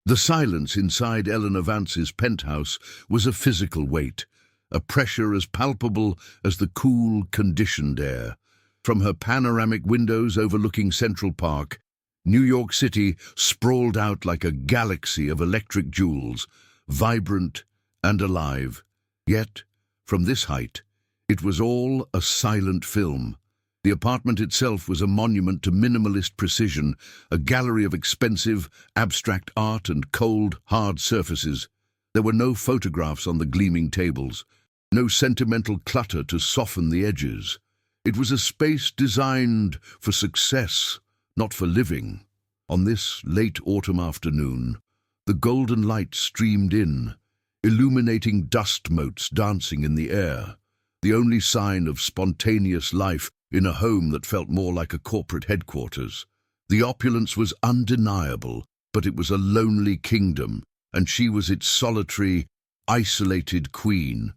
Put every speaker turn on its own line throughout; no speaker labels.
The silence inside Eleanor Vance's penthouse was a physical weight, a pressure as palpable as the cool, conditioned air. From her panoramic windows overlooking Central Park, New York City sprawled out like a galaxy of electric jewels, vibrant and alive. Yet, from this height, it was all a silent film. The apartment itself was a monument to minimalist precision, a gallery of expensive, abstract art and cold, hard surfaces. There were no photographs on the gleaming tables, no sentimental clutter to soften the edges. It was a space designed for success, not for living. On this late autumn afternoon, the golden light streamed in, illuminating dust motes dancing in the air, the only sign of spontaneous life in a home that felt more like a corporate headquarters. The opulence was undeniable, but it was a lonely kingdom, and she was its solitary, isolated queen.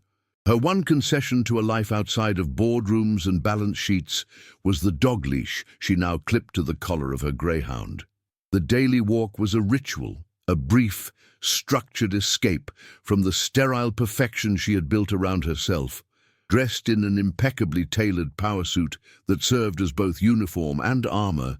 Her one concession to a life outside of boardrooms and balance sheets was the dog leash she now clipped to the collar of her greyhound. The daily walk was a ritual, a brief, structured escape from the sterile perfection she had built around herself. Dressed in an impeccably tailored power suit that served as both uniform and armor,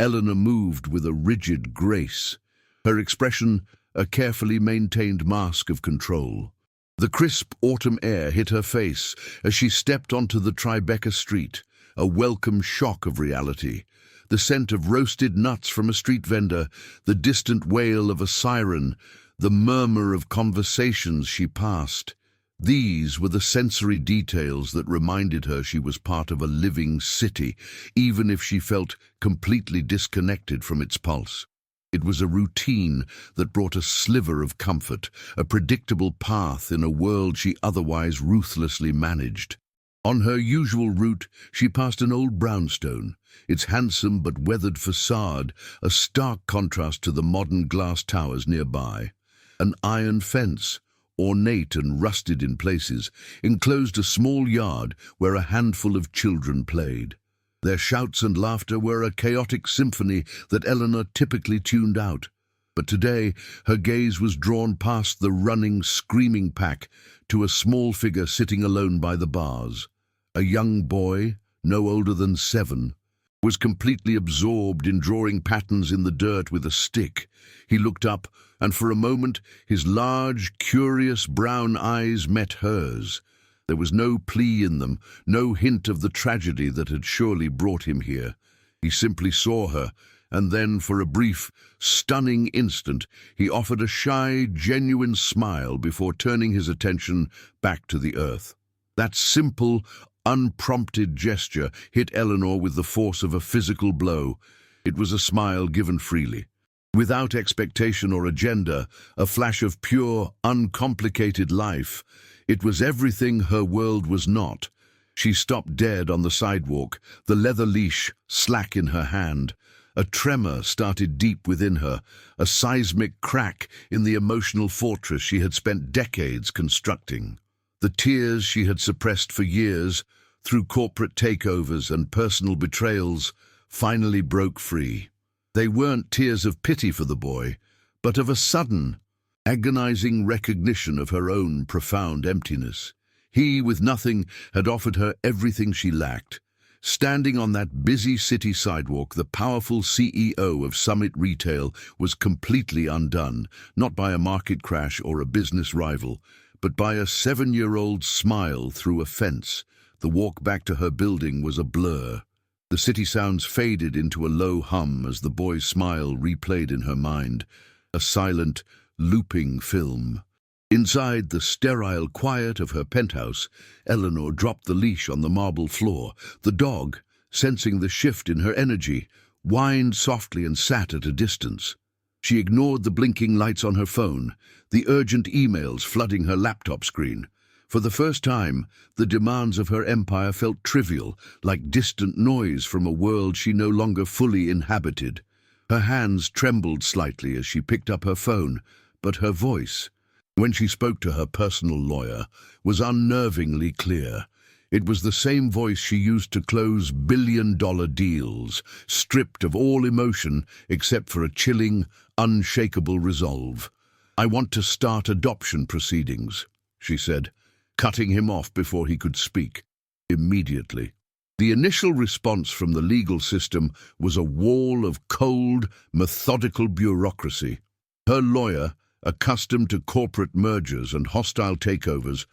Eleanor moved with a rigid grace, her expression a carefully maintained mask of control. The crisp autumn air hit her face as she stepped onto the Tribeca street, a welcome shock of reality. The scent of roasted nuts from a street vendor, the distant wail of a siren, the murmur of conversations she passed. These were the sensory details that reminded her she was part of a living city, even if she felt completely disconnected from its pulse. It was a routine that brought a sliver of comfort, a predictable path in a world she otherwise ruthlessly managed. On her usual route, she passed an old brownstone, its handsome but weathered facade a stark contrast to the modern glass towers nearby. An iron fence, ornate and rusted in places, enclosed a small yard where a handful of children played. Their shouts and laughter were a chaotic symphony that Eleanor typically tuned out. But today, her gaze was drawn past the running, screaming pack to a small figure sitting alone by the bars. A young boy, no older than 7, was completely absorbed in drawing patterns in the dirt with a stick. He looked up, and for a moment his large, curious brown eyes met hers. There was no plea in them, no hint of the tragedy that had surely brought him here. He simply saw her, and then, for a brief, stunning instant, he offered a shy, genuine smile before turning his attention back to the earth. That simple, unprompted gesture hit Eleanor with the force of a physical blow. It was a smile given freely, without expectation or agenda, a flash of pure, uncomplicated life. It was everything her world was not. She stopped dead on the sidewalk, the leather leash slack in her hand. A tremor started deep within her, a seismic crack in the emotional fortress she had spent decades constructing. The tears she had suppressed for years, through corporate takeovers and personal betrayals, finally broke free. They weren't tears of pity for the boy, but of a sudden, agonizing recognition of her own profound emptiness. He, with nothing, had offered her everything she lacked. Standing on that busy city sidewalk, the powerful CEO of Summit Retail was completely undone, not by a market crash or a business rival, but by a 7-year-old's smile through a fence. The walk back to her building was a blur. The city sounds faded into a low hum as the boy's smile replayed in her mind, a silent, looping film. Inside the sterile quiet of her penthouse, Eleanor dropped the leash on the marble floor. The dog, sensing the shift in her energy, whined softly and sat at a distance. She ignored the blinking lights on her phone, the urgent emails flooding her laptop screen. For the first time, the demands of her empire felt trivial, like distant noise from a world she no longer fully inhabited. Her hands trembled slightly as she picked up her phone, but her voice, when she spoke to her personal lawyer, was unnervingly clear. It was the same voice she used to close billion-dollar deals, stripped of all emotion except for a chilling, unshakable resolve. "I want to start adoption proceedings," she said, cutting him off before he could speak. Immediately. The initial response from the legal system was a wall of cold, methodical bureaucracy. Her lawyer, accustomed to corporate mergers and hostile takeovers,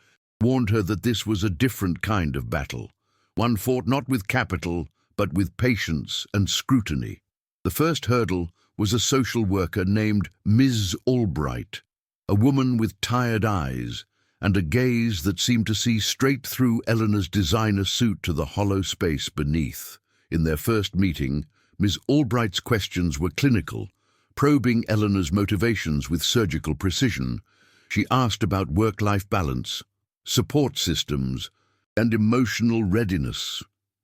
warned her that this was a different kind of battle, one fought not with capital, but with patience and scrutiny. The first hurdle was a social worker named Ms. Albright, a woman with tired eyes and a gaze that seemed to see straight through Eleanor's designer suit to the hollow space beneath. In their first meeting, Ms. Albright's questions were clinical, probing Eleanor's motivations with surgical precision. She asked about work-life balance, support systems, and emotional readiness.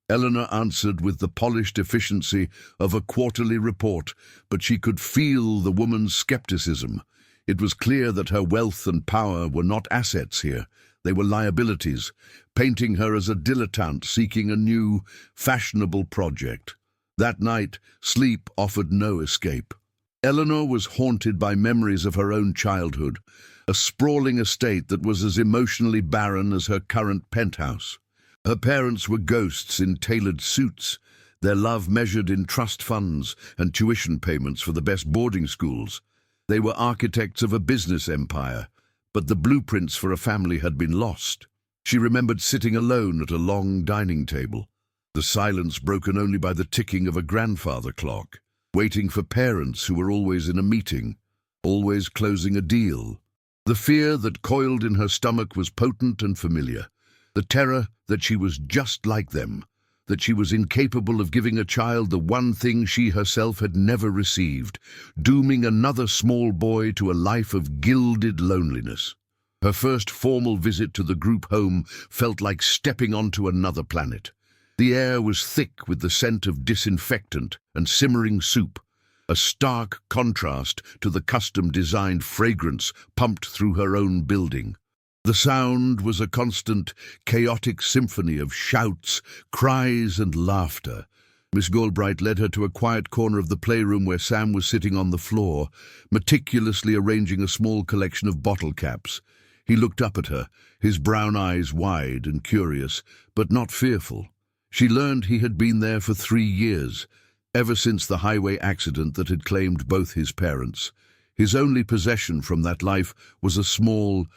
Eleanor answered with the polished efficiency of a quarterly report, but she could feel the woman's skepticism. It was clear that her wealth and power were not assets here. They were liabilities, painting her as a dilettante seeking a new, fashionable project. That night, sleep offered no escape. Eleanor was haunted by memories of her own childhood, a sprawling estate that was as emotionally barren as her current penthouse. Her parents were ghosts in tailored suits, their love measured in trust funds and tuition payments for the best boarding schools. They were architects of a business empire, but the blueprints for a family had been lost. She remembered sitting alone at a long dining table, the silence broken only by the ticking of a grandfather clock, waiting for parents who were always in a meeting, always closing a deal. The fear that coiled in her stomach was potent and familiar, the terror that she was just like them, that she was incapable of giving a child the one thing she herself had never received, dooming another small boy to a life of gilded loneliness. Her first formal visit to the group home felt like stepping onto another planet. The air was thick with the scent of disinfectant and simmering soup, a stark contrast to the custom-designed fragrance pumped through her own building. The sound was a constant, chaotic symphony of shouts, cries, and laughter. Miss Galbraith led her to a quiet corner of the playroom where Sam was sitting on the floor, meticulously arranging a small collection of bottle caps. He looked up at her, his brown eyes wide and curious, but not fearful. She learned he had been there for 3 years, ever since the highway accident that had claimed both his parents. His only possession from that life was a small,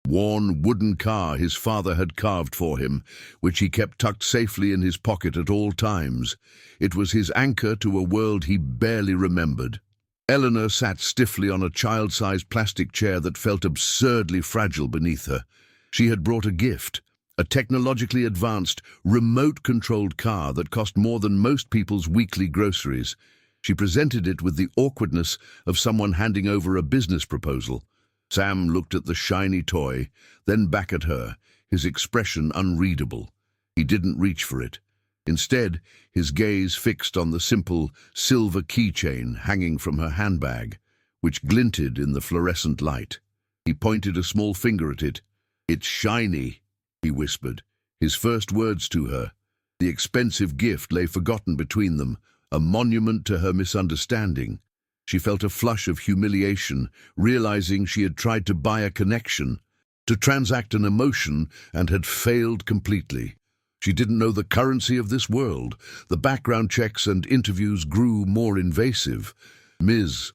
worn wooden car his father had carved for him, which he kept tucked safely in his pocket at all times. It was his anchor to a world he barely remembered. Eleanor sat stiffly on a child-sized plastic chair that felt absurdly fragile beneath her. She had brought a gift, a technologically advanced, remote-controlled car that cost more than most people's weekly groceries. She presented it with the awkwardness of someone handing over a business proposal. Sam looked at the shiny toy, then back at her, his expression unreadable. He didn't reach for it. Instead, his gaze fixed on the simple silver keychain hanging from her handbag, which glinted in the fluorescent light. He pointed a small finger at it. "It's shiny," he whispered, his first words to her. The expensive gift lay forgotten between them, a monument to her misunderstanding. She felt a flush of humiliation, realizing she had tried to buy a connection, to transact an emotion, and had failed completely. She didn't know the currency of this world. The background checks and interviews grew more invasive. Ms.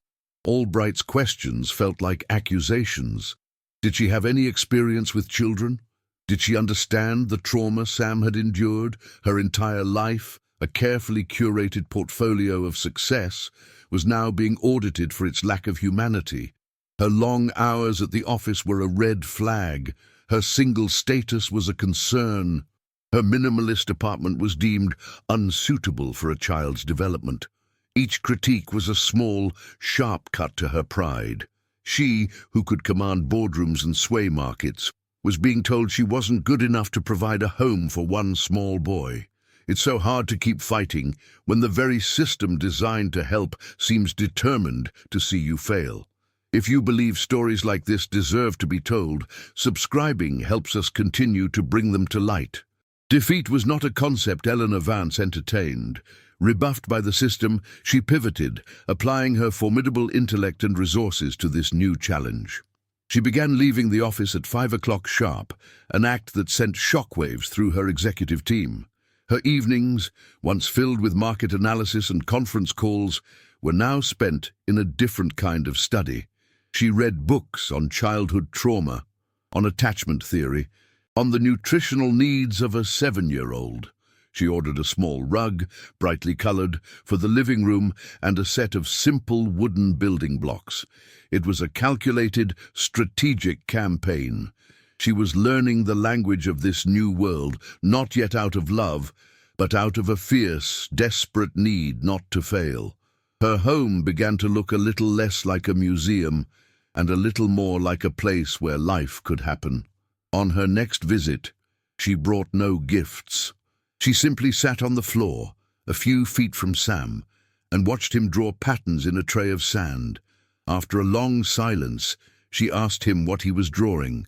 Albright's questions felt like accusations. Did she have any experience with children? Did she understand the trauma Sam had endured? Her entire life, a carefully curated portfolio of success, was now being audited for its lack of humanity. Her long hours at the office were a red flag. Her single status was a concern. Her minimalist apartment was deemed unsuitable for a child's development. Each critique was a small, sharp cut to her pride. She, who could command boardrooms and sway markets, was being told she wasn't good enough to provide a home for one small boy. It's so hard to keep fighting when the very system designed to help seems determined to see you fail. If you believe stories like this deserve to be told, subscribing helps us continue to bring them to light. Defeat was not a concept Eleanor Vance entertained. Rebuffed by the system, she pivoted, applying her formidable intellect and resources to this new challenge. She began leaving the office at 5 o'clock sharp, an act that sent shockwaves through her executive team. Her evenings, once filled with market analysis and conference calls, were now spent in a different kind of study. She read books on childhood trauma, on attachment theory, on the nutritional needs of a 7-year-old. She ordered a small rug, brightly colored, for the living room and a set of simple wooden building blocks. It was a calculated, strategic campaign. She was learning the language of this new world, not yet out of love, but out of a fierce, desperate need not to fail. Her home began to look a little less like a museum and a little more like a place where life could happen. On her next visit, she brought no gifts. She simply sat on the floor, a few feet from Sam, and watched him draw patterns in a tray of sand. After a long silence, she asked him what he was drawing.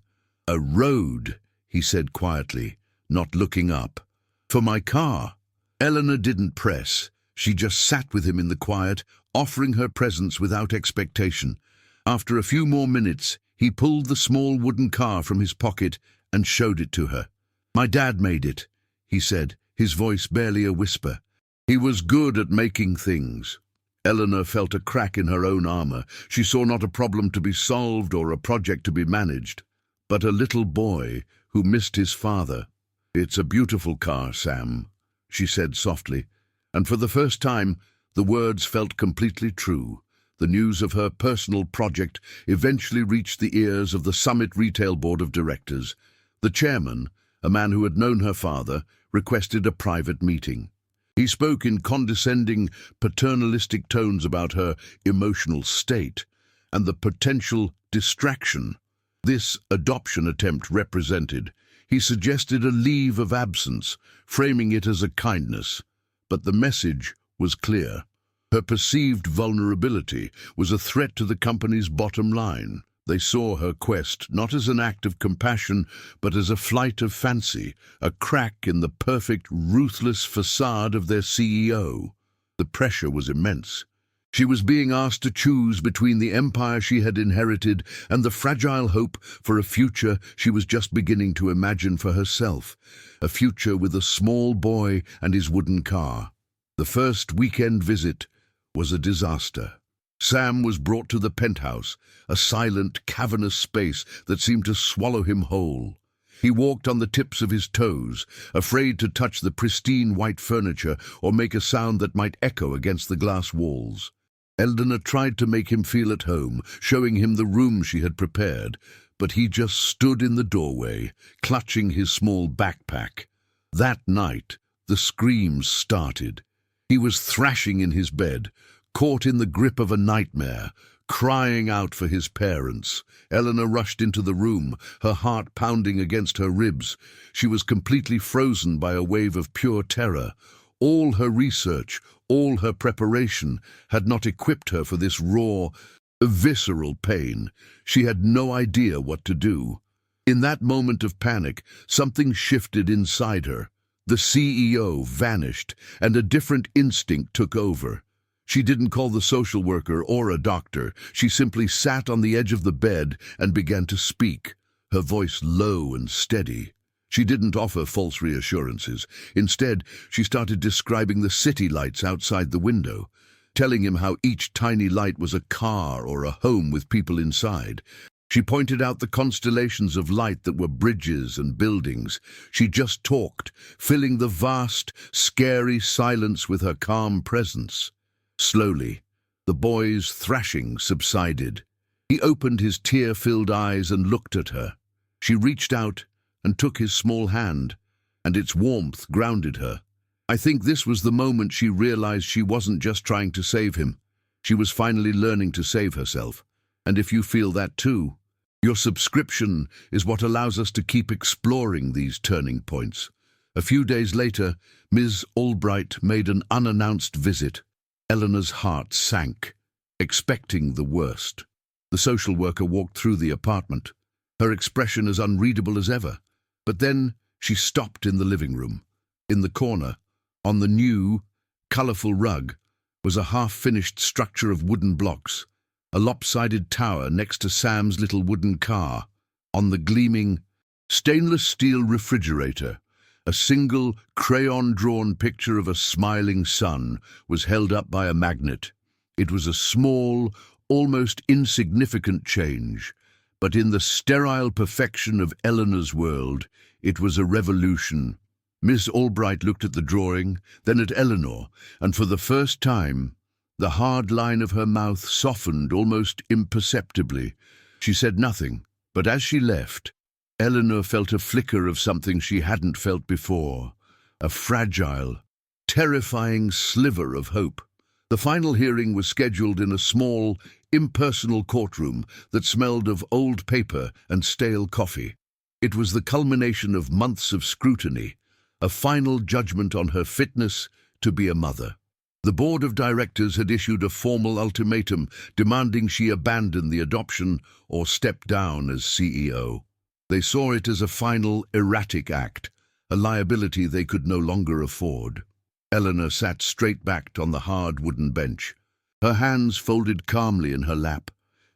"A road," he said quietly, not looking up. "For my car." Eleanor didn't press. She just sat with him in the quiet, offering her presence without expectation. After a few more minutes, he pulled the small wooden car from his pocket and showed it to her. "My dad made it," he said, his voice barely a whisper. He was good at making things. Eleanor felt a crack in her own armor. She saw not a problem to be solved or a project to be managed, but a little boy who missed his father. "It's a beautiful car, Sam," she said softly, and for the first time, the words felt completely true. The news of her personal project eventually reached the ears of the Summit Retail Board of Directors. The chairman, a man who had known her father, requested a private meeting. He spoke in condescending, paternalistic tones about her emotional state and the potential distraction this adoption attempt represented. He suggested a leave of absence, framing it as a kindness. But the message was clear. Her perceived vulnerability was a threat to the company's bottom line. They saw her quest not as an act of compassion, but as a flight of fancy, a crack in the perfect, ruthless facade of their CEO. The pressure was immense. She was being asked to choose between the empire she had inherited and the fragile hope for a future she was just beginning to imagine for herself, a future with a small boy and his wooden car. The first weekend visit was a disaster. Sam was brought to the penthouse, a silent, cavernous space that seemed to swallow him whole. He walked on the tips of his toes, afraid to touch the pristine white furniture or make a sound that might echo against the glass walls. Eleanor tried to make him feel at home, showing him the room she had prepared, but he just stood in the doorway, clutching his small backpack. That night, the screams started. He was thrashing in his bed, caught in the grip of a nightmare, crying out for his parents. Eleanor rushed into the room, her heart pounding against her ribs. She was completely frozen by a wave of pure terror. All her research, all her preparation, had not equipped her for this raw, visceral pain. She had no idea what to do. In that moment of panic, something shifted inside her. The CEO vanished, and a different instinct took over. She didn't call the social worker or a doctor. She simply sat on the edge of the bed and began to speak, her voice low and steady. She didn't offer false reassurances. Instead, she started describing the city lights outside the window, telling him how each tiny light was a car or a home with people inside. She pointed out the constellations of light that were bridges and buildings. She just talked, filling the vast, scary silence with her calm presence. Slowly, the boy's thrashing subsided. He opened his tear-filled eyes and looked at her. She reached out and took his small hand, and its warmth grounded her. I think this was the moment she realized she wasn't just trying to save him. She was finally learning to save herself. And if you feel that too, your subscription is what allows us to keep exploring these turning points. A few days later, Ms. Albright made an unannounced visit. Eleanor's heart sank, expecting the worst. The social worker walked through the apartment, her expression as unreadable as ever. But then She stopped in the living room. In the corner, on the new, colourful rug, was a half-finished structure of wooden blocks, a lopsided tower next to Sam's little wooden car. On the gleaming, stainless steel refrigerator, a single crayon-drawn picture of a smiling sun was held up by a magnet. It was a small, almost insignificant change, but in the sterile perfection of Eleanor's world, it was a revolution. Miss Albright looked at the drawing, then at Eleanor, and for the first time, the hard line of her mouth softened almost imperceptibly. She said nothing, but as she left, Eleanor felt a flicker of something she hadn't felt before, a fragile, terrifying sliver of hope. The final hearing was scheduled in a small, impersonal courtroom that smelled of old paper and stale coffee. It was the culmination of months of scrutiny, a final judgment on her fitness to be a mother. The board of directors had issued a formal ultimatum demanding she abandon the adoption or step down as CEO. They saw it as a final, erratic act, a liability they could no longer afford. Eleanor sat straight-backed on the hard wooden bench, her hands folded calmly in her lap.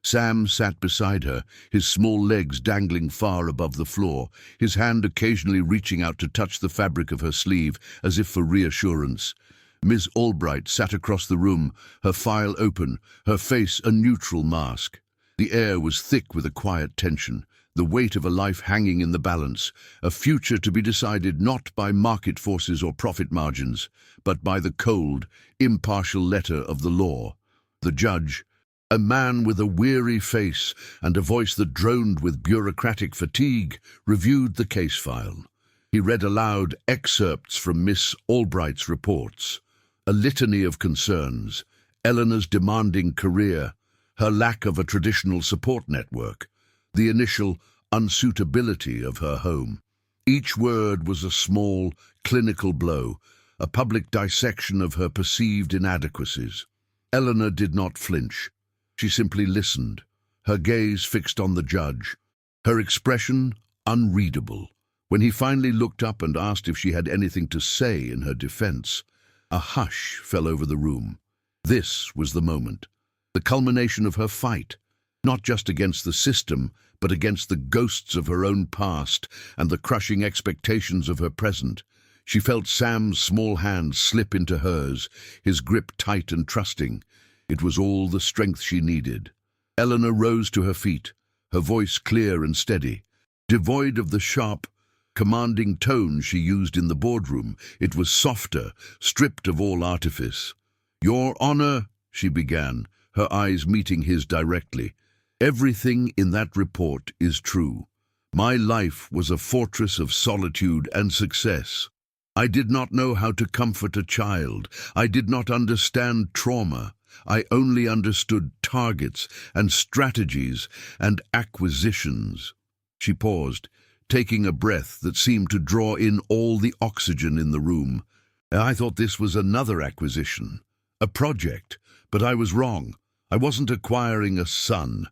Sam sat beside her, his small legs dangling far above the floor, his hand occasionally reaching out to touch the fabric of her sleeve, as if for reassurance. Miss Albright sat across the room, her file open, her face a neutral mask. The air was thick with a quiet tension, the weight of a life hanging in the balance, a future to be decided not by market forces or profit margins, but by the cold, impartial letter of the law. The judge, a man with a weary face and a voice that droned with bureaucratic fatigue, reviewed the case file. He read aloud excerpts from Miss Albright's reports, a litany of concerns: Eleanor's demanding career, her lack of a traditional support network, the initial unsuitability of her home. Each word was a small, clinical blow, a public dissection of her perceived inadequacies. Eleanor did not flinch. She simply listened, her gaze fixed on the judge, her expression unreadable. When he finally looked up and asked if she had anything to say in her defense, a hush fell over the room. This was the moment, the culmination of her fight, not just against the system, but against the ghosts of her own past and the crushing expectations of her present. She felt Sam's small hand slip into hers, his grip tight and trusting. It was all the strength she needed. Eleanor rose to her feet, her voice clear and steady. Devoid of the sharp, commanding tone she used in the boardroom, it was softer, stripped of all artifice. "Your Honor," she began, her eyes meeting his directly, "everything in that report is true. My life was a fortress of solitude and success. I did not know how to comfort a child. I did not understand trauma. I only understood targets and strategies and acquisitions." She paused, taking a breath that seemed to draw in all the oxygen in the room. "I thought this was another acquisition, a project, but I was wrong. I wasn't acquiring a son.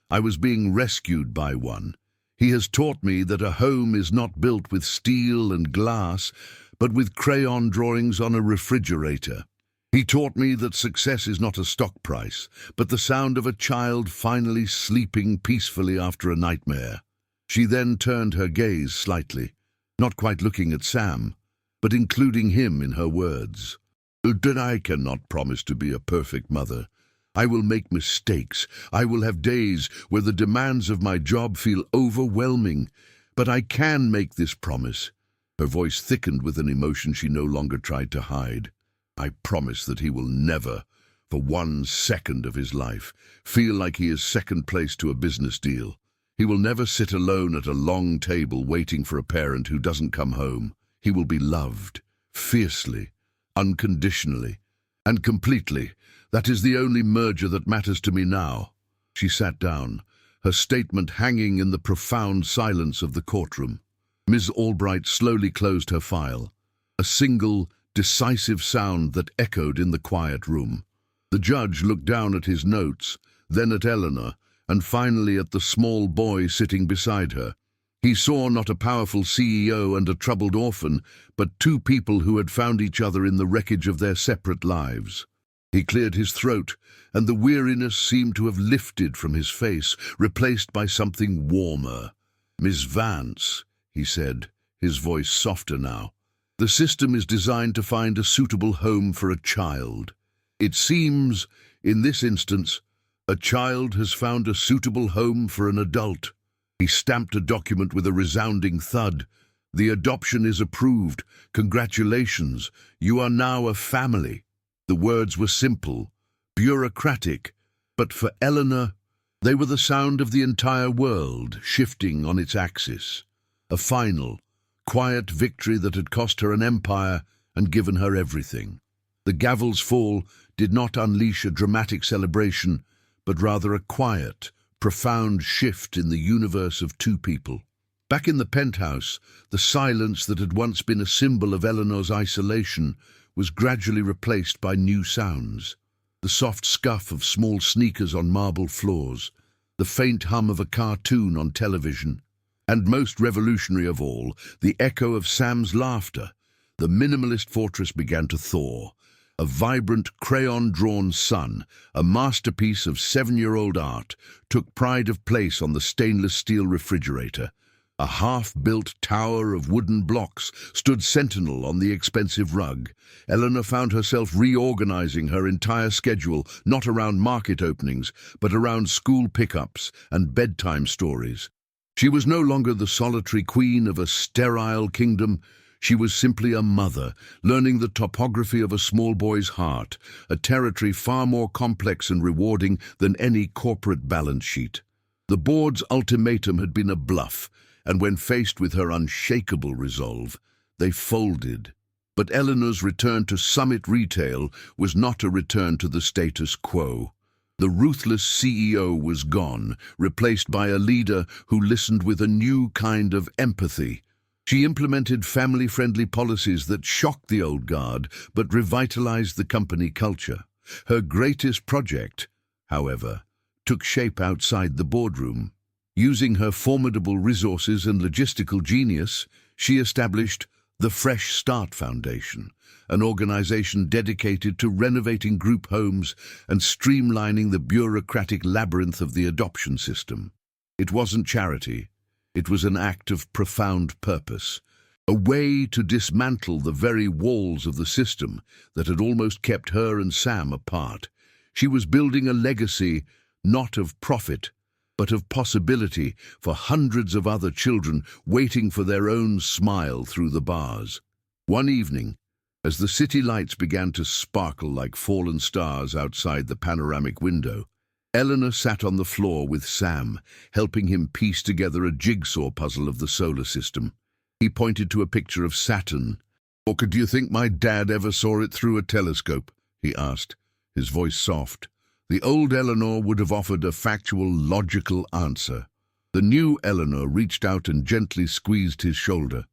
I was being rescued by one. He has taught me that a home is not built with steel and glass, but with crayon drawings on a refrigerator. He taught me that success is not a stock price, but the sound of a child finally sleeping peacefully after a nightmare." She then turned her gaze slightly, not quite looking at Sam, but including him in her words. "I cannot promise to be a perfect mother. I will make mistakes. I will have days where the demands of my job feel overwhelming, but I can make this promise." Her voice thickened with an emotion she no longer tried to hide. "I promise that he will never, for 1 second of his life, feel like he is second place to a business deal. He will never sit alone at a long table waiting for a parent who doesn't come home. He will be loved, fiercely, unconditionally, and completely. That is the only merger that matters to me now." She sat down, her statement hanging in the profound silence of the courtroom. Ms. Albright slowly closed her file, a single, decisive sound that echoed in the quiet room. The judge looked down at his notes, then at Eleanor, and finally at the small boy sitting beside her. He saw not a powerful CEO and a troubled orphan, but two people who had found each other in the wreckage of their separate lives. He cleared his throat, and the weariness seemed to have lifted from his face, replaced by something warmer. "Miss Vance," he said, his voice softer now, "the system is designed to find a suitable home for a child. It seems, in this instance, a child has found a suitable home for an adult." He stamped a document with a resounding thud. "The adoption is approved. Congratulations. You are now a family." The words were simple, bureaucratic, but for Eleanor, they were the sound of the entire world shifting on its axis. A final, quiet victory that had cost her an empire and given her everything. The gavel's fall did not unleash a dramatic celebration, but rather a quiet, profound shift in the universe of two people. Back in the penthouse, the silence that had once been a symbol of Eleanor's isolation was gradually replaced by new sounds. The soft scuff of small sneakers on marble floors, the faint hum of a cartoon on television, and most revolutionary of all, the echo of Sam's laughter. The minimalist fortress began to thaw. A vibrant, crayon-drawn sun, a masterpiece of 7-year-old art, took pride of place on the stainless steel refrigerator. A half-built tower of wooden blocks stood sentinel on the expensive rug. Eleanor found herself reorganizing her entire schedule, not around market openings, but around school pickups and bedtime stories. She was no longer the solitary queen of a sterile kingdom. She was simply a mother, learning the topography of a small boy's heart, a territory far more complex and rewarding than any corporate balance sheet. The board's ultimatum had been a bluff, and when faced with her unshakable resolve, they folded. But Eleanor's return to Summit Retail was not a return to the status quo. The ruthless CEO was gone, replaced by a leader who listened with a new kind of empathy. She implemented family-friendly policies that shocked the old guard, but revitalized the company culture. Her greatest project, however, took shape outside the boardroom. Using her formidable resources and logistical genius, she established the Fresh Start Foundation, an organization dedicated to renovating group homes and streamlining the bureaucratic labyrinth of the adoption system. It wasn't charity. It was an act of profound purpose, a way to dismantle the very walls of the system that had almost kept her and Sam apart. She was building a legacy not of profit, but of possibility for hundreds of other children waiting for their own smile through the bars. One evening, as the city lights began to sparkle like fallen stars outside the panoramic window, Eleanor sat on the floor with Sam, helping him piece together a jigsaw puzzle of the solar system. He pointed to a picture of Saturn. "Or could you think my dad ever saw it through a telescope?" he asked, his voice soft. The old Eleanor would have offered a factual, logical answer. The new Eleanor reached out and gently squeezed his shoulder.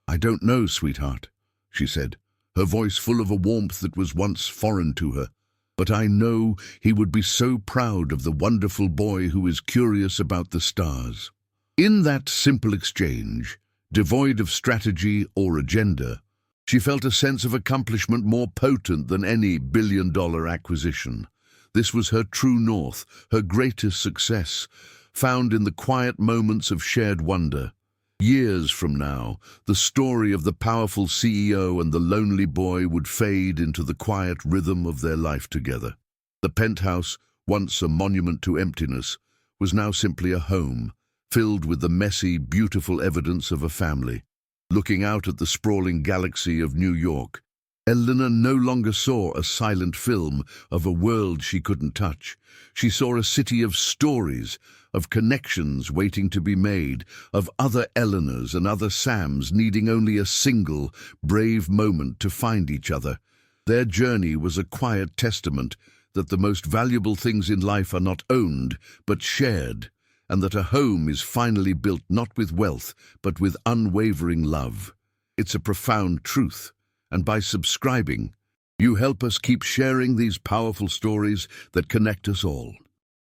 "I don't know, sweetheart," she said, her voice full of a warmth that was once foreign to her. "But I know he would be so proud of the wonderful boy who is curious about the stars." In that simple exchange, devoid of strategy or agenda, she felt a sense of accomplishment more potent than any billion-dollar acquisition. This was her true north, her greatest success, found in the quiet moments of shared wonder. Years from now, the story of the powerful CEO and the lonely boy would fade into the quiet rhythm of their life together. The penthouse, once a monument to emptiness, was now simply a home, filled with the messy, beautiful evidence of a family. Looking out at the sprawling galaxy of New York, Eleanor no longer saw a silent film of a world she couldn't touch. She saw a city of stories, of connections waiting to be made, of other Eleanors and other Sams needing only a single, brave moment to find each other. Their journey was a quiet testament that the most valuable things in life are not owned, but shared, and that a home is finally built not with wealth, but with unwavering love. It's a profound truth. And by subscribing, you help us keep sharing these powerful stories that connect us all.